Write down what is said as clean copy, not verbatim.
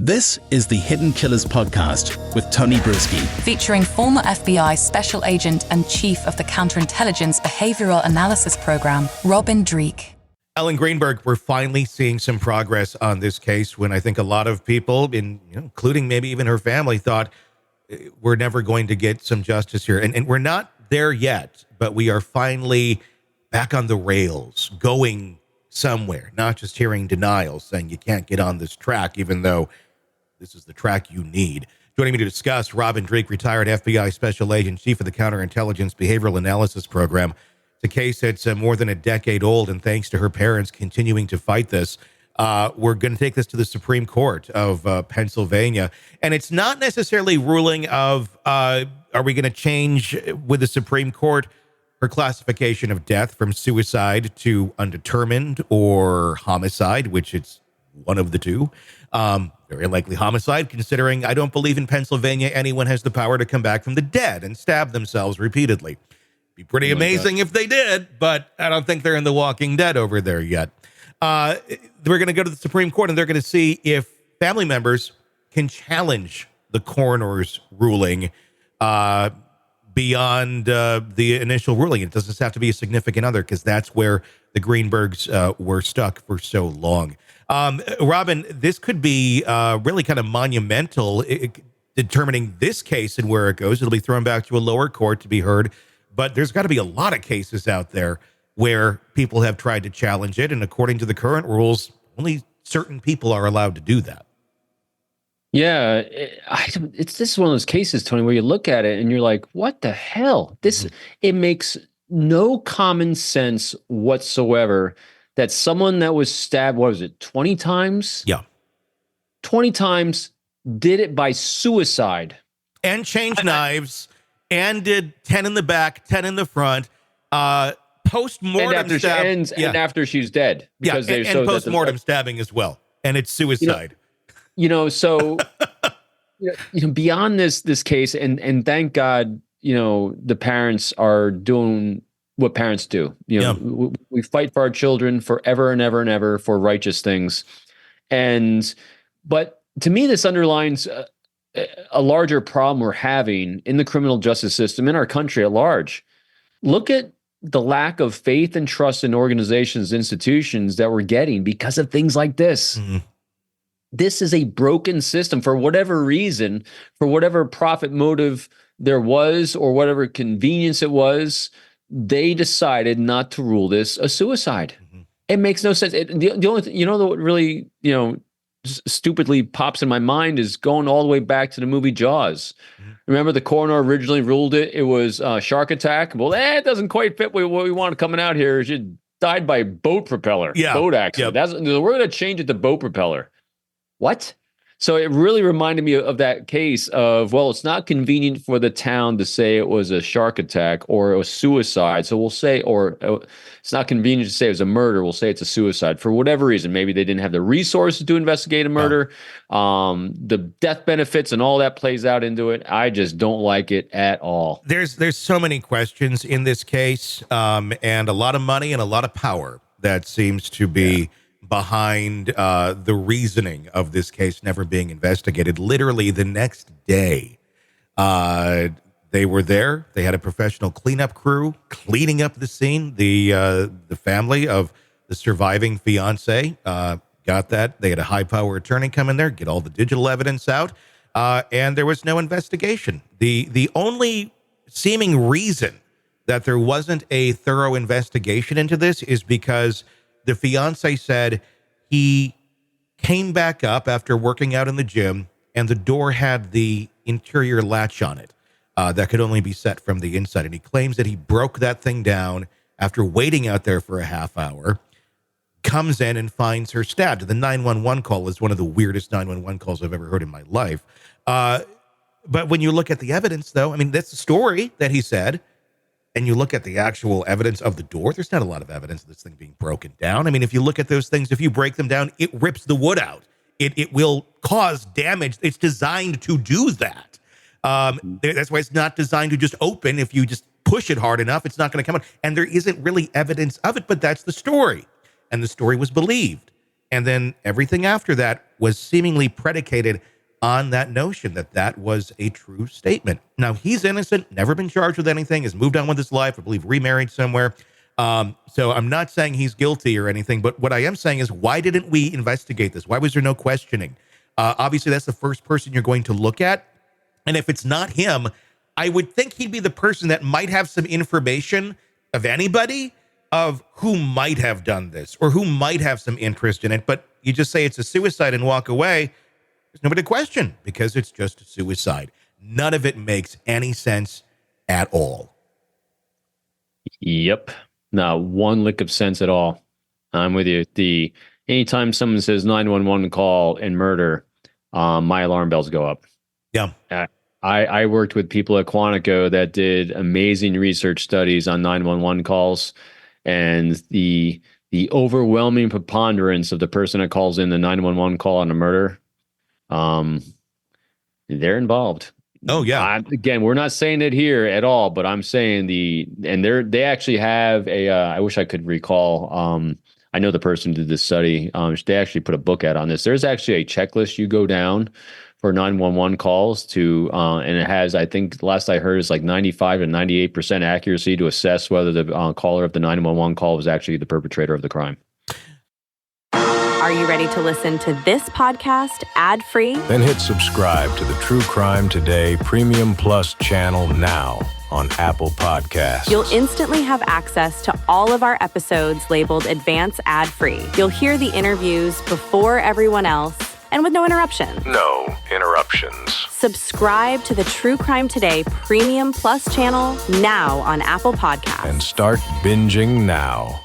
This is the Hidden Killers podcast with Tony Brueski. Featuring former FBI Special Agent and Chief of the Counterintelligence Behavioral Analysis Program, Robin Dreeke. Ellen Greenberg, we're finally seeing some progress on this case when I think a lot of people, including maybe even her family, thought we're never going to get some justice here. And we're not there yet, but we are finally back on the rails, going somewhere, not just hearing denials saying you can't get on this track, even though this is the track you need. Joining me to discuss, Robin Dreeke, retired FBI Special Agent, Chief of the Counterintelligence Behavioral Analysis Program. It's a case that's more than a decade old, and thanks to her parents continuing to fight this, we're going to take this to the Supreme Court of Pennsylvania. And it's not necessarily ruling of, are we going to change with the Supreme Court her classification of death from suicide to undetermined or homicide, which it's one of the two. Very likely homicide, considering I don't believe in Pennsylvania anyone has the power to come back from the dead and stab themselves repeatedly. Be pretty amazing if they did, but I don't think they're in The Walking Dead over there yet. We're going to go to the Supreme Court, and they're going to see if family members can challenge the coroner's ruling beyond the initial ruling. It doesn't have to be a significant other, because that's where the Greenbergs were stuck for so long. Robin, this could be really kind of monumental, determining this case and where it goes. It'll be thrown back to a lower court to be heard, but there's got to be a lot of cases out there where people have tried to challenge it, and according to the current rules, only certain people are allowed to do that. Yeah, this is one of those cases, Tony, where you look at it and you're like, what the hell? It makes no common sense whatsoever that someone that was stabbed, 20 times? Yeah. 20 times, did it by suicide. And changed knives, and did 10 in the back, 10 in the front, post-mortem and after she's dead. Because and post-mortem stabbing as well. And it's suicide. So beyond this case, and thank God, the parents are doing what parents do. We fight for our children forever and ever and ever for righteous things. But to me, this underlines a larger problem we're having in the criminal justice system in our country at large. Look at the lack of faith and trust in organizations, institutions that we're getting because of things like this. Mm-hmm. This is a broken system for whatever reason, for whatever profit motive there was or whatever convenience it was. They decided not to rule this a suicide. Mm-hmm. It makes no sense. The only thing, what really, stupidly pops in my mind is going all the way back to the movie Jaws. Mm-hmm. Remember, the coroner originally ruled it was shark attack. Well, it doesn't quite fit what we want coming out here. She died by boat propeller, boat accident. Yep. We're going to change it to boat propeller. What? So it really reminded me of that case of, it's not convenient for the town to say it was a shark attack or a suicide. So we'll say, it's not convenient to say it was a murder. We'll say it's a suicide for whatever reason. Maybe they didn't have the resources to investigate a murder. The death benefits and all that plays out into it. I just don't like it at all. There's so many questions in this case, and a lot of money and a lot of power that seems to be behind the reasoning of this case never being investigated. Literally the next day, they were there. They had a professional cleanup crew cleaning up the scene. The family of the surviving fiancé got that. They had a high-power attorney come in there, get all the digital evidence out, and there was no investigation. The only seeming reason that there wasn't a thorough investigation into this is because the fiancé said he came back up after working out in the gym, and the door had the interior latch on it that could only be set from the inside. And he claims that he broke that thing down after waiting out there for a half hour, comes in and finds her stabbed. The 911 call is one of the weirdest 911 calls I've ever heard in my life. But when you look at the evidence, though, that's the story that he said. And you look at the actual evidence of the door, there's not a lot of evidence of this thing being broken down. If you look at those things, if you break them down, it rips the wood out. It will cause damage. It's designed to do that. That's why it's not designed to just open. If you just push it hard enough, it's not going to come out. And there isn't really evidence of it, but that's the story. And the story was believed. And then everything after that was seemingly predicated on that notion that that was a true statement. Now, he's innocent, never been charged with anything, has moved on with his life, I believe remarried somewhere. So I'm not saying he's guilty or anything, but what I am saying is, why didn't we investigate this? Why was there no questioning? Obviously, that's the first person you're going to look at. And if it's not him, I would think he'd be the person that might have some information of anybody of who might have done this or who might have some interest in it. But you just say it's a suicide and walk away. There's nobody to question because it's just a suicide. None of it makes any sense at all. Yep. Not one lick of sense at all. I'm with you. Anytime someone says 911 call and murder, my alarm bells go up. Yeah. I worked with people at Quantico that did amazing research studies on 911 calls, and the overwhelming preponderance of the person that calls in the 911 call on a murder, they're involved. Oh yeah. Again, we're not saying it here at all, but I'm saying they actually have I wish I could recall. I know the person who did this study. They actually put a book out on this. There's actually a checklist you go down for 911 calls to, and it has, I think, last I heard, is like 95 to 98% accuracy to assess whether the caller of the 911 call was actually the perpetrator of the crime. Are you ready to listen to this podcast ad-free? Then hit subscribe to the True Crime Today Premium Plus channel now on Apple Podcasts. You'll instantly have access to all of our episodes labeled Advance Ad-Free. You'll hear the interviews before everyone else and with no interruptions. No interruptions. Subscribe to the True Crime Today Premium Plus channel now on Apple Podcasts. And start binging now.